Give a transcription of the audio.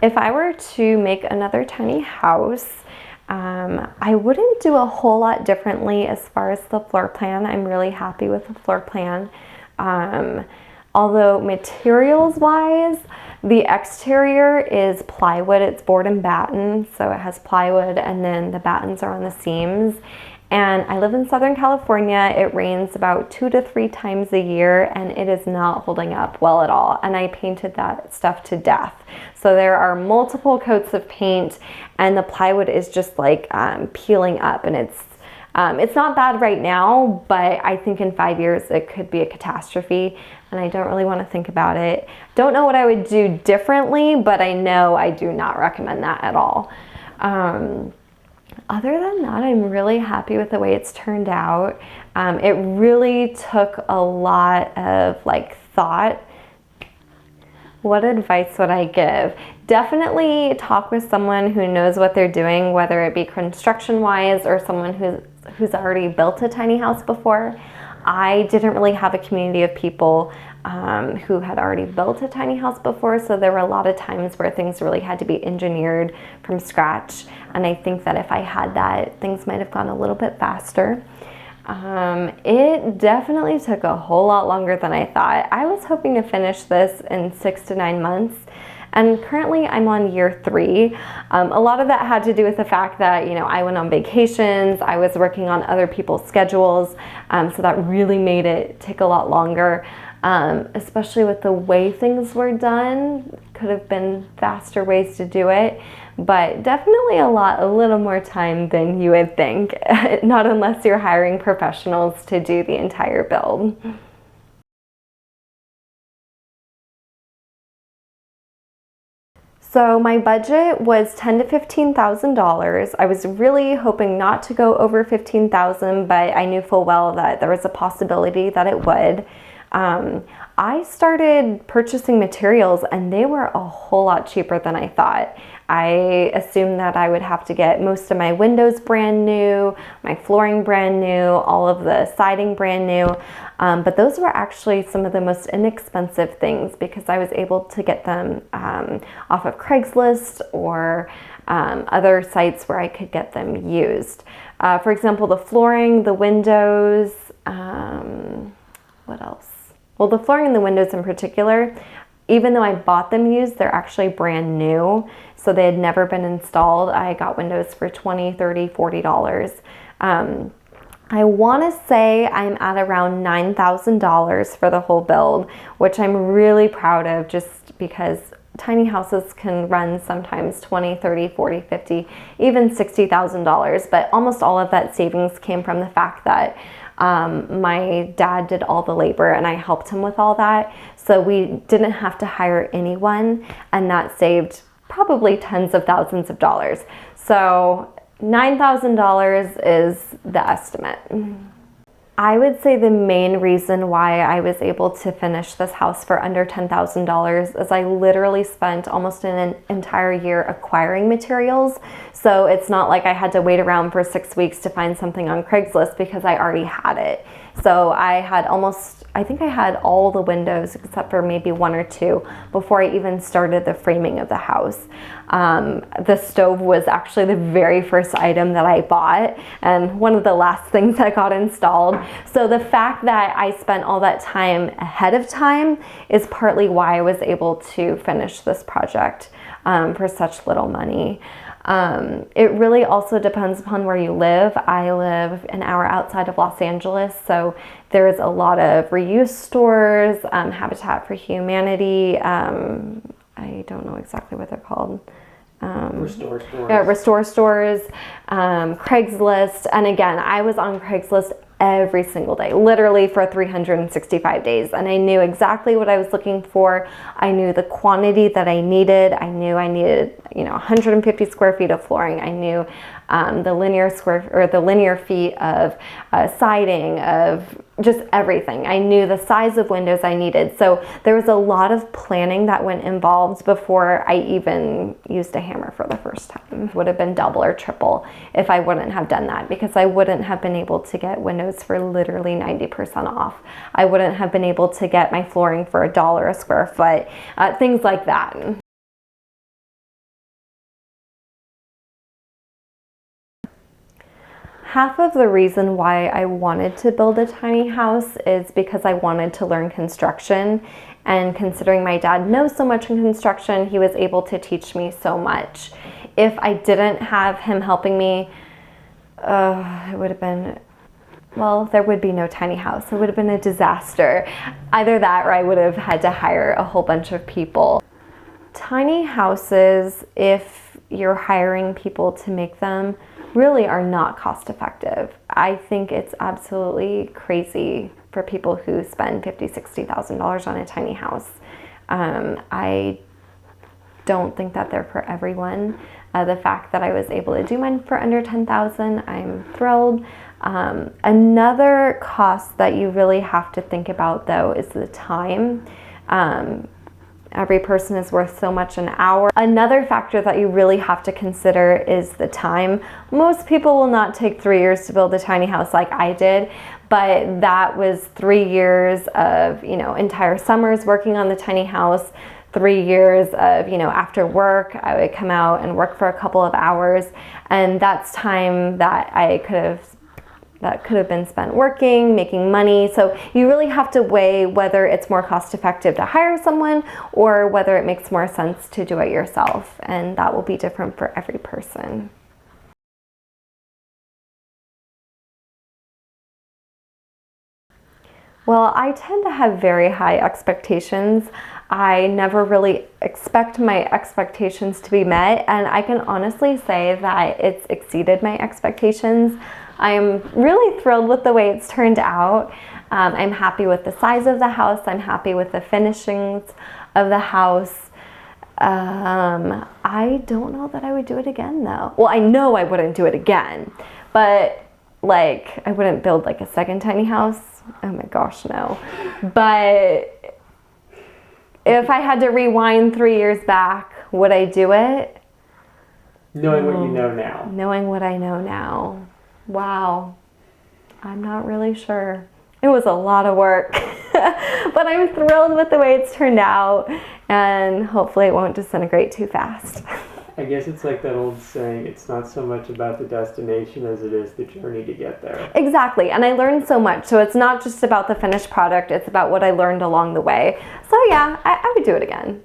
If I were to make another tiny house, I wouldn't do a whole lot differently as far as the floor plan. I'm really happy with the floor plan. Although materials wise, the exterior is plywood. It's board and batten, so it has plywood and then the battens are on the seams. And I live in Southern California. It rains about 2 to 3 times a year and it is not holding up well at all. And I painted that stuff to death. So there are multiple coats of paint and the plywood is just like peeling up, and it's not bad right now, but I think in 5 years it could be a catastrophe and I don't really want to think about it. Don't know what I would do differently, but I know I do not recommend that at all. Other than that, I'm really happy with the way it's turned out. It really took a lot of thought. What advice would I give? Definitely talk with someone who knows what they're doing, whether it be construction wise or someone who's already built a tiny house before. I didn't really have a community of people who had already built a tiny house before, so there were a lot of times where things really had to be engineered from scratch, and I think that if I had that, things might have gone a little bit faster. It definitely took a whole lot longer than I thought. I was hoping to finish this in 6 to 9 months, and currently I'm on year 3. A lot of that had to do with the fact that, I went on vacations, I was working on other people's schedules, so that really made it take a lot longer, especially with the way things were done. Could have been faster ways to do it, but definitely a little more time than you would think, not unless you're hiring professionals to do the entire build. So my budget was $10,000 to $15,000. I was really hoping not to go over $15,000, but I knew full well that there was a possibility that it would. I started purchasing materials and they were a whole lot cheaper than I thought. I assumed that I would have to get most of my windows brand new, my flooring brand new, all of the siding brand new, but those were actually some of the most inexpensive things because I was able to get them off of Craigslist or other sites where I could get them used. For example, the flooring, the windows, what else? Well, the flooring and the windows in particular, even though I bought them used, they're actually brand new. So they had never been installed. I got windows for $20, $30, $40. I want to say I'm at around $9,000 for the whole build, which I'm really proud of just because tiny houses can run sometimes $20, $30, $40, $50, even $60,000. But almost all of that savings came from the fact that my dad did all the labor and I helped him with all that. So we didn't have to hire anyone, and that saved probably tens of thousands of dollars. So $9,000 is the estimate. I would say the main reason why I was able to finish this house for under $10,000 is I literally spent almost an entire year acquiring materials. So it's not like I had to wait around for 6 weeks to find something on Craigslist because I already had it. So I think I had all the windows except for maybe 1 or 2 before I even started the framing of the house. The stove was actually the very first item that I bought and one of the last things that got installed. So the fact that I spent all that time ahead of time is partly why I was able to finish this project for such little money. It really also depends upon where you live. I live an hour outside of Los Angeles, so there's a lot of reuse stores, Habitat for Humanity, I don't know exactly what they're called. Restore stores. Yeah, Restore stores, Craigslist, and again, I was on Craigslist every single day, literally for 365 days. And I knew exactly what I was looking for. I knew the quantity that I needed. I knew I needed, 150 square feet of flooring. I knew the linear feet of siding, of just everything. I knew the size of windows I needed. So there was a lot of planning that went involved before I even used a hammer for the first time. It would have been double or triple if I wouldn't have done that, because I wouldn't have been able to get windows for literally 90% off. I wouldn't have been able to get my flooring for $1 a square foot, things like that. Half of the reason why I wanted to build a tiny house is because I wanted to learn construction. And considering my dad knows so much in construction, he was able to teach me so much. If I didn't have him helping me, it would have been, well, there would be no tiny house. It would have been a disaster. Either that or I would have had to hire a whole bunch of people. Tiny houses, if you're hiring people to make them, really are not cost effective. I think it's absolutely crazy for people who spend $50,000, $60,000 on a tiny house. I don't think that they're for everyone. The fact that I was able to do mine for under $10,000, I'm thrilled. Another cost that you really have to think about though is the time. Every person is worth so much an hour. Another factor that you really have to consider is the time. Most people will not take 3 years to build a tiny house like I did, but that was 3 years of, entire summers working on the tiny house, 3 years of, after work, I would come out and work for a couple of hours, and that's time that could have been spent working, making money. So you really have to weigh whether it's more cost effective to hire someone or whether it makes more sense to do it yourself. And that will be different for every person. Well, I tend to have very high expectations. I never really expect my expectations to be met, and I can honestly say that it's exceeded my expectations. I am really thrilled with the way it's turned out. I'm happy with the size of the house. I'm happy with the finishings of the house. I don't know that I would do it again though. Well, I know I wouldn't do it again, but I wouldn't build a second tiny house. Oh my gosh, no. But if I had to rewind 3 years back, would I do it? Knowing what you know now. Knowing what I know now. Wow. I'm not really sure. It was a lot of work, but I'm thrilled with the way it's turned out, and hopefully it won't disintegrate too fast. I guess it's like that old saying, it's not so much about the destination as it is the journey to get there. Exactly, and I learned so much, so it's not just about the finished product, it's about what I learned along the way. So yeah, I would do it again.